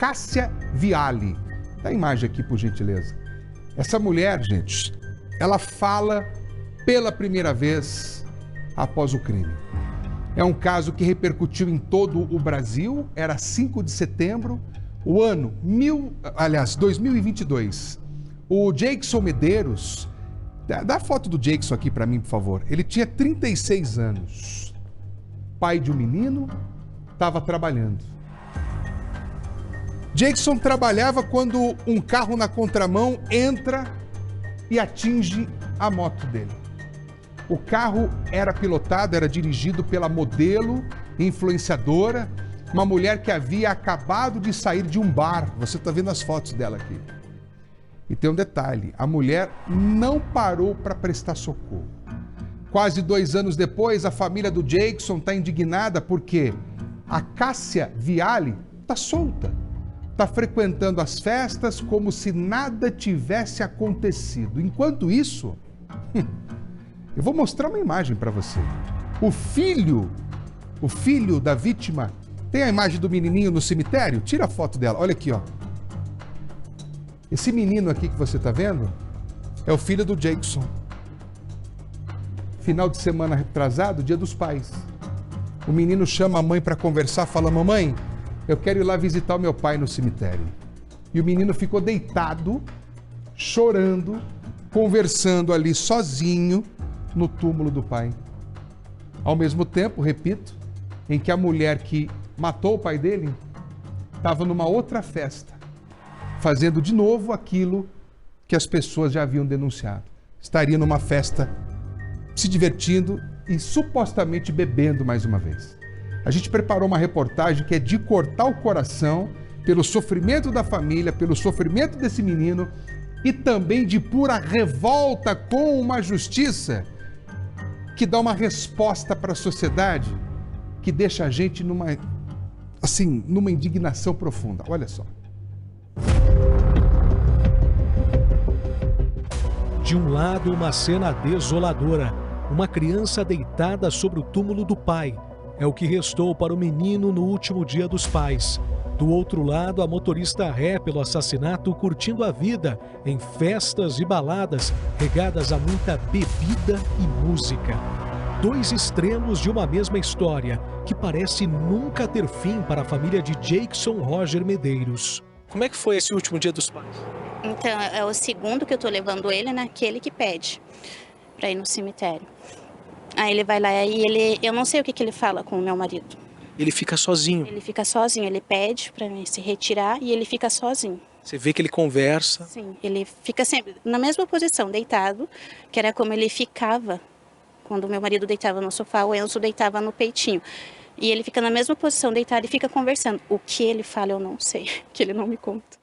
Cássia Viale. Dá a imagem aqui, por gentileza. Essa mulher, gente, ela fala pela primeira vez após o crime. É um caso que repercutiu em todo o Brasil. Era 5 de setembro, o ano 2022. O Jackson Medeiros, dá a foto do Jackson aqui para mim, por favor. Ele tinha 36 anos. Pai de um menino, estava trabalhando. Jackson trabalhava quando um carro na contramão entra e atinge a moto dele. O carro era pilotado, era dirigido pela modelo, influenciadora, uma mulher que havia acabado de sair de um bar. Você está vendo as fotos dela aqui. E tem um detalhe, a mulher não parou para prestar socorro. Quase 2 anos depois, a família do Jackson está indignada porque a Cássia Viale está solta. Está frequentando as festas como se nada tivesse acontecido. Enquanto isso, eu vou mostrar uma imagem para você. O filho da vítima, tem a imagem do menininho no cemitério? Tira a foto dela, olha aqui, ó. Esse menino aqui que você está vendo é o filho do Jackson. Final de semana retrasado, Dia dos Pais. O menino chama a mãe para conversar, fala: mamãe, eu quero ir lá visitar o meu pai no cemitério. E o menino ficou deitado, chorando, conversando ali sozinho no túmulo do pai. Ao mesmo tempo, repito, em que a mulher que matou o pai dele estava numa outra festa, fazendo de novo aquilo que as pessoas já haviam denunciado. Estaria numa festa, se divertindo e supostamente bebendo mais uma vez. A gente preparou uma reportagem que é de cortar o coração pelo sofrimento da família, pelo sofrimento desse menino e também de pura revolta com uma justiça que dá uma resposta para a sociedade que deixa a gente numa indignação profunda. Olha só. De um lado, uma cena desoladora. Uma criança deitada sobre o túmulo do pai. É o que restou para o menino no último Dia dos Pais. Do outro lado, a motorista ré pelo assassinato curtindo a vida em festas e baladas regadas a muita bebida e música. 2 extremos de uma mesma história que parece nunca ter fim para a família de Jackson Roger Medeiros. Como é que foi esse último Dia dos Pais? Então, é o segundo que eu tô levando ele, naquele que pede para ir no cemitério. Aí ele vai lá e eu não sei o que ele fala com o meu marido. Ele fica sozinho? Ele fica sozinho, ele pede para mim se retirar e ele fica sozinho. Você vê que ele conversa? Sim, ele fica sempre na mesma posição, deitado, que era como ele ficava quando o meu marido deitava no sofá, o Enzo deitava no peitinho. E ele fica na mesma posição, deitado, e fica conversando. O que ele fala eu não sei, que ele não me conta.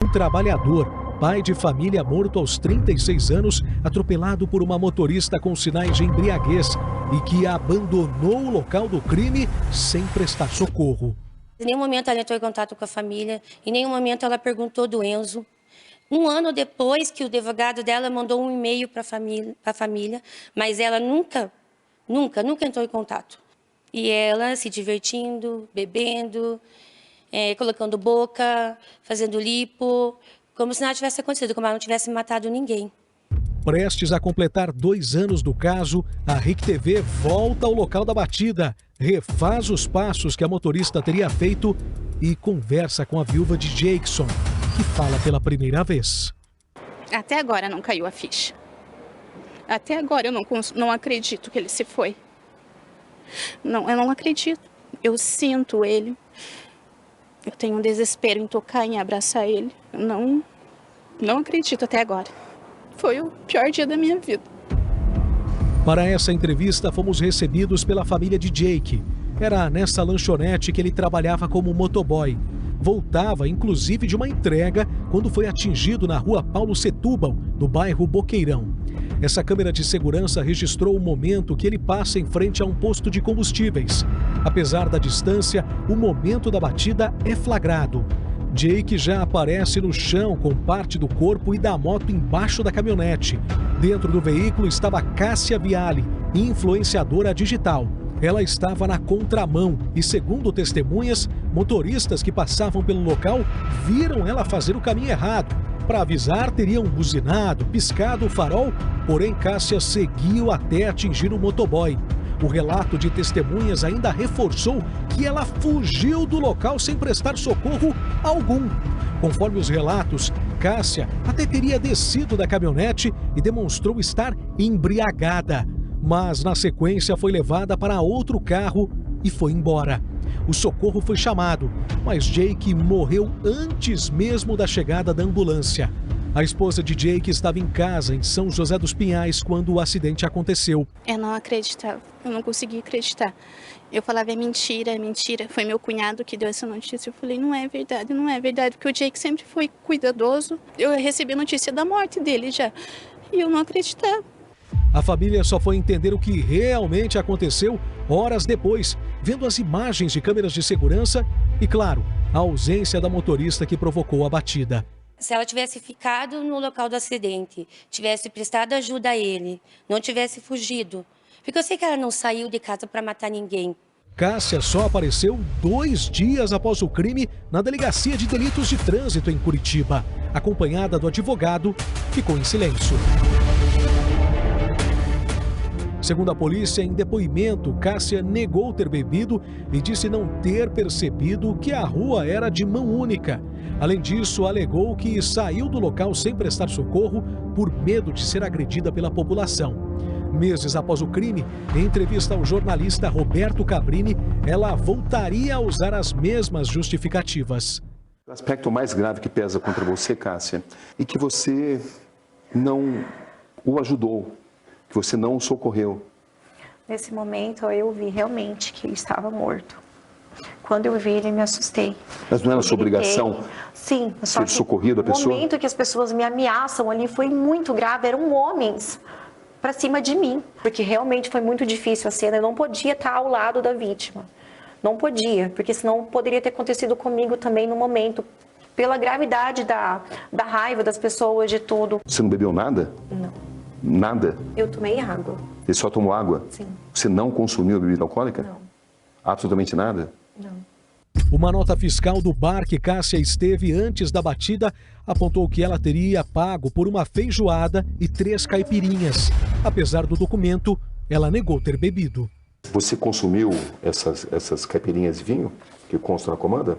Um trabalhador, pai de família morto aos 36 anos, atropelado por uma motorista com sinais de embriaguez e que abandonou o local do crime sem prestar socorro. Em nenhum momento ela entrou em contato com a família, em nenhum momento ela perguntou do Enzo. 1 ano depois que o advogado dela mandou um e-mail para a família, mas ela nunca entrou em contato. E ela se divertindo, bebendo, colocando boca, fazendo lipo, como se nada tivesse acontecido, como ela não tivesse matado ninguém. Prestes a completar 2 anos do caso, a RIC TV volta ao local da batida, refaz os passos que a motorista teria feito e conversa com a viúva de Jackson, que fala pela primeira vez. Até agora não caiu a ficha. Até agora eu não acredito que ele se foi. Não, eu não acredito. Eu sinto ele. Eu tenho um desespero em tocar, em abraçar ele. Eu não acredito até agora. Foi o pior dia da minha vida. Para essa entrevista, fomos recebidos pela família de Jake. Era nessa lanchonete que ele trabalhava como motoboy. Voltava, inclusive, de uma entrega quando foi atingido na rua Paulo Setúbal, no bairro Boqueirão. Essa câmera de segurança registrou o momento que ele passa em frente a um posto de combustíveis. Apesar da distância, o momento da batida é flagrado. Jake já aparece no chão com parte do corpo e da moto embaixo da caminhonete. Dentro do veículo estava Cássia Viale, influenciadora digital. Ela estava na contramão e, segundo testemunhas, motoristas que passavam pelo local viram ela fazer o caminho errado. Para avisar, teriam buzinado, piscado o farol, porém Cássia seguiu até atingir o motoboy. O relato de testemunhas ainda reforçou que ela fugiu do local sem prestar socorro algum. Conforme os relatos, Cássia até teria descido da caminhonete e demonstrou estar embriagada. Mas, na sequência, foi levada para outro carro e foi embora. O socorro foi chamado, mas Jake morreu antes mesmo da chegada da ambulância. A esposa de Jake estava em casa, em São José dos Pinhais, quando o acidente aconteceu. Eu não acreditava, eu não conseguia acreditar. Eu falava, é mentira, foi meu cunhado que deu essa notícia. Eu falei, não é verdade, porque o Jake sempre foi cuidadoso. Eu recebi a notícia da morte dele já, e eu não acreditava. A família só foi entender o que realmente aconteceu horas depois, vendo as imagens de câmeras de segurança e, claro, a ausência da motorista que provocou a batida. Se ela tivesse ficado no local do acidente, tivesse prestado ajuda a ele, não tivesse fugido, porque eu sei que ela não saiu de casa para matar ninguém. Cássia só apareceu 2 dias após o crime na Delegacia de Delitos de Trânsito em Curitiba. Acompanhada do advogado, ficou em silêncio. Segundo a polícia, em depoimento, Cássia negou ter bebido e disse não ter percebido que a rua era de mão única. Além disso, alegou que saiu do local sem prestar socorro por medo de ser agredida pela população. Meses após o crime, em entrevista ao jornalista Roberto Cabrini, ela voltaria a usar as mesmas justificativas. O aspecto mais grave que pesa contra você, Cássia, é que você não o ajudou, que você não o socorreu. Nesse momento eu vi realmente que ele estava morto. Quando eu vi ele, me assustei. Mas não era sua obrigação? Sim. Ser socorrido a pessoa? O momento que as pessoas me ameaçam ali foi muito grave, eram homens para cima de mim. Porque realmente foi muito difícil a cena, eu não podia estar ao lado da vítima. Não podia, porque senão poderia ter acontecido comigo também no momento. Pela gravidade da raiva das pessoas, de tudo. Você não bebeu nada? Não. Nada? Eu tomei água. Você só tomou água? Sim. Você não consumiu bebida alcoólica? Não. Absolutamente nada? Não. Uma nota fiscal do bar que Cássia esteve antes da batida apontou que ela teria pago por uma feijoada e 3 caipirinhas. Apesar do documento, ela negou ter bebido. Você consumiu essas caipirinhas de vinho que constam na comanda?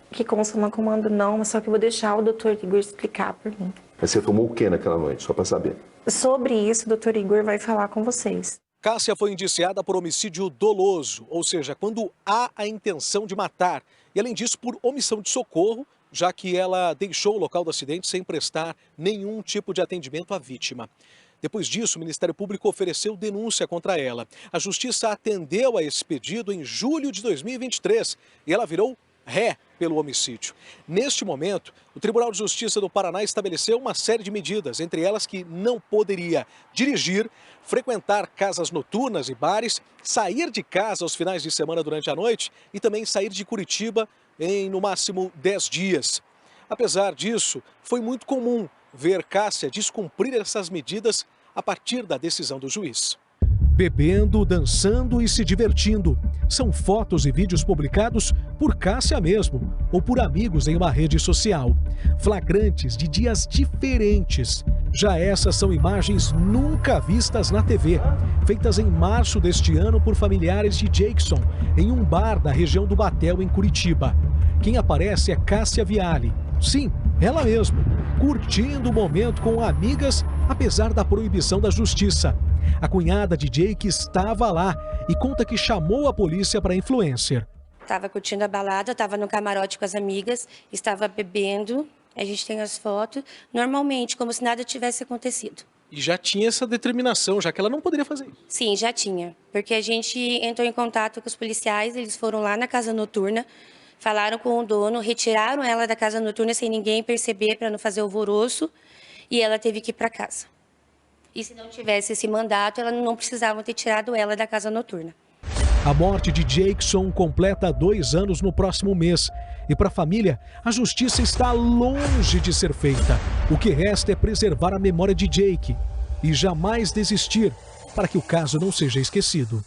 Que consta na comanda não, mas só que eu vou deixar o Dr. Igor explicar por mim. Mas você tomou o que naquela noite, só para saber? Sobre isso, o Dr. Igor vai falar com vocês. Cássia foi indiciada por homicídio doloso, ou seja, quando há a intenção de matar. E além disso, por omissão de socorro, já que ela deixou o local do acidente sem prestar nenhum tipo de atendimento à vítima. Depois disso, o Ministério Público ofereceu denúncia contra ela. A Justiça atendeu a esse pedido em julho de 2023 e ela virou ré pelo homicídio. Neste momento, o Tribunal de Justiça do Paraná estabeleceu uma série de medidas, entre elas que não poderia dirigir, frequentar casas noturnas e bares, sair de casa aos finais de semana durante a noite e também sair de Curitiba em, no máximo, 10 dias. Apesar disso, foi muito comum ver Cássia descumprir essas medidas a partir da decisão do juiz. Bebendo, dançando e se divertindo. São fotos e vídeos publicados por Cássia mesmo ou por amigos em uma rede social. Flagrantes de dias diferentes. Já essas são imagens nunca vistas na TV, feitas em março deste ano por familiares de Jackson, em um bar da região do Batel, em Curitiba. Quem aparece é Cássia Viale. Sim, ela mesma, curtindo o momento com amigas, apesar da proibição da justiça. A cunhada de Jake estava lá e conta que chamou a polícia para influencer. Estava curtindo a balada, estava no camarote com as amigas, estava bebendo, a gente tem as fotos, normalmente, como se nada tivesse acontecido. E já tinha essa determinação, já que ela não poderia fazer isso? Sim, já tinha, porque a gente entrou em contato com os policiais, eles foram lá na casa noturna, falaram com o dono, retiraram ela da casa noturna sem ninguém perceber para não fazer alvoroço e ela teve que ir para casa. E se não tivesse esse mandato, elas não precisavam ter tirado ela da casa noturna. A morte de Jackson completa 2 anos no próximo mês. E para a família, a justiça está longe de ser feita. O que resta é preservar a memória de Jake e jamais desistir para que o caso não seja esquecido.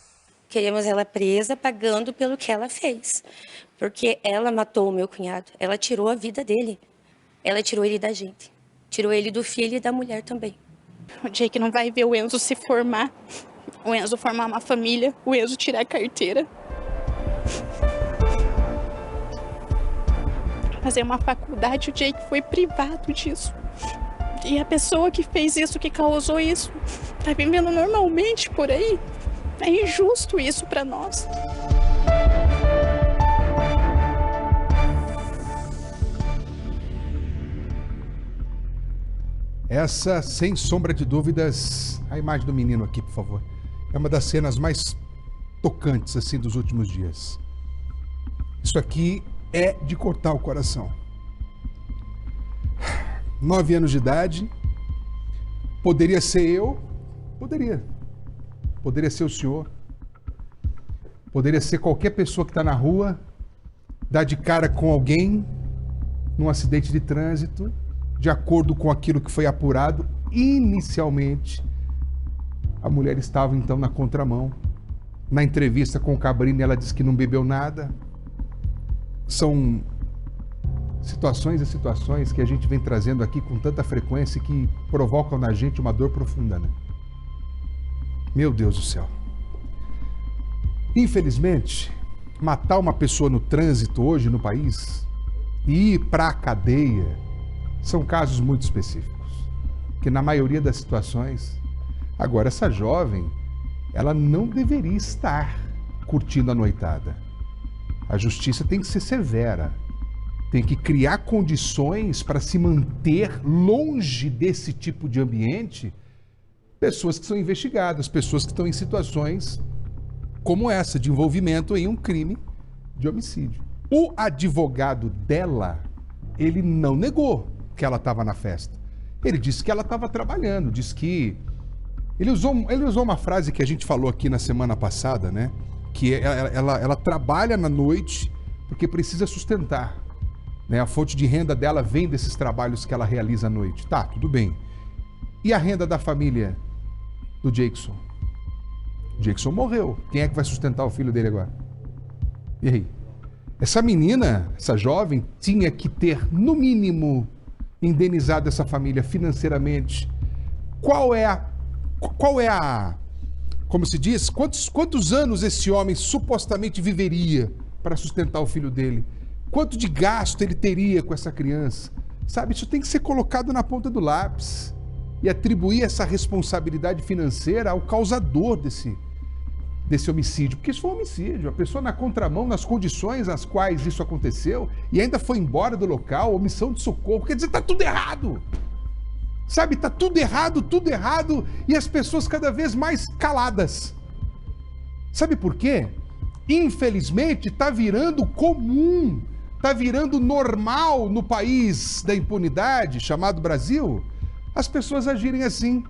Queremos ela presa, pagando pelo que ela fez. Porque ela matou o meu cunhado. Ela tirou a vida dele. Ela tirou ele da gente. Tirou ele do filho e da mulher também. O Jake não vai ver o Enzo se formar. O Enzo formar uma família. O Enzo tirar a carteira. Fazer uma faculdade, o Jake foi privado disso. E a pessoa que fez isso, que causou isso, tá vivendo normalmente por aí. É injusto isso pra nós. Essa, sem sombra de dúvidas, a imagem do menino aqui, por favor. É uma das cenas mais tocantes, assim, dos últimos dias. Isso aqui é de cortar o coração. 9 anos de idade. Poderia ser eu? Poderia. Poderia ser o senhor. Poderia ser qualquer pessoa que está na rua, dar de cara com alguém num acidente de trânsito, de acordo com aquilo que foi apurado inicialmente. A mulher estava então na contramão. Na entrevista com o Cabrini, ela disse que não bebeu nada. São situações e situações que a gente vem trazendo aqui com tanta frequência e que provocam na gente uma dor profunda, né? Meu Deus do céu. Infelizmente, matar uma pessoa no trânsito hoje no país e ir para a cadeia são casos muito específicos. Que na maioria das situações, agora essa jovem, ela não deveria estar curtindo a noitada. A justiça tem que ser severa. Tem que criar condições para se manter longe desse tipo de ambiente pessoas que são investigadas, pessoas que estão em situações como essa, de envolvimento em um crime de homicídio. O advogado dela, ele não negou que ela estava na festa. Ele disse que ela estava trabalhando, disse que... Ele usou uma frase que a gente falou aqui na semana passada, né? Que ela trabalha na noite porque precisa sustentar. Né? A fonte de renda dela vem desses trabalhos que ela realiza à noite. Tá, tudo bem. E a renda da família do Jackson? O Jackson morreu. Quem é que vai sustentar o filho dele agora? E aí? Essa menina, essa jovem, tinha que ter, no mínimo, indenizado essa família financeiramente. Qual é a... Como se diz? Quantos anos esse homem supostamente viveria para sustentar o filho dele? Quanto de gasto ele teria com essa criança? Sabe, isso tem que ser colocado na ponta do lápis e atribuir essa responsabilidade financeira ao causador desse homicídio. Porque isso foi um homicídio. A pessoa na contramão, nas condições nas quais isso aconteceu e ainda foi embora do local, omissão de socorro. Quer dizer, tá tudo errado. Sabe, tá tudo errado e as pessoas cada vez mais caladas. Sabe por quê? Infelizmente, tá virando comum, tá virando normal no país da impunidade, chamado Brasil, as pessoas agirem assim.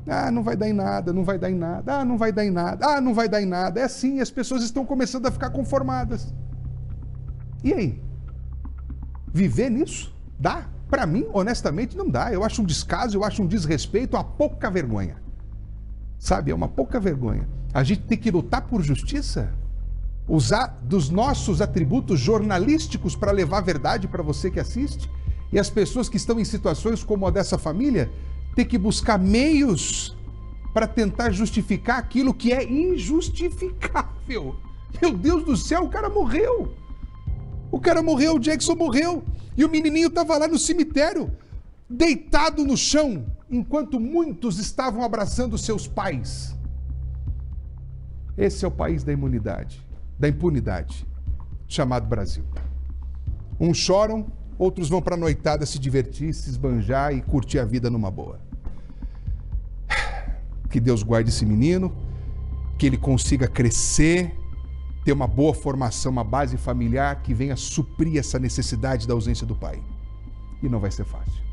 Ah, não vai dar em nada, não vai dar em nada. Ah, não vai dar em nada. Ah, não vai dar em nada. É assim, as pessoas estão começando a ficar conformadas. E aí? Viver nisso? Dá? Para mim, honestamente, não dá. Eu acho um descaso, eu acho um desrespeito, uma pouca vergonha. Sabe, é uma pouca vergonha. A gente tem que lutar por justiça, usar dos nossos atributos jornalísticos para levar a verdade para você que assiste, e as pessoas que estão em situações como a dessa família ter que buscar meios para tentar justificar aquilo que é injustificável. Meu Deus do céu, o cara morreu. O cara morreu, o Jackson morreu. E o menininho estava lá no cemitério, deitado no chão, enquanto muitos estavam abraçando seus pais. Esse é o país da impunidade, chamado Brasil. Uns choram, outros vão para a noitada se divertir, se esbanjar e curtir a vida numa boa. Que Deus guarde esse menino, que ele consiga crescer, ter uma boa formação, uma base familiar que venha suprir essa necessidade da ausência do pai. E não vai ser fácil.